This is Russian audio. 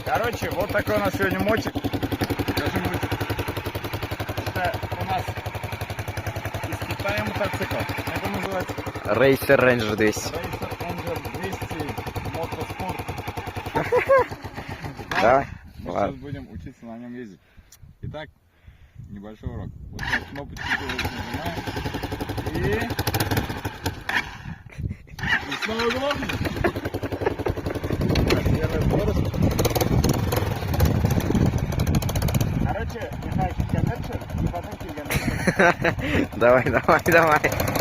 Короче, вот такой у нас сегодня мотик. Даже мотик. Это у нас из Китая мотоцикл. Как он называется? Racer Ranger 200. Racer Ranger 200 мотоспорт. Да? Мы сейчас будем учиться на нем ездить. Итак, небольшой урок. Вот сейчас кнопочку нажимаем. И снова глохнет. Первая скорость. Короче, Михаил, километр, и потом километр. Давай, давай, давай.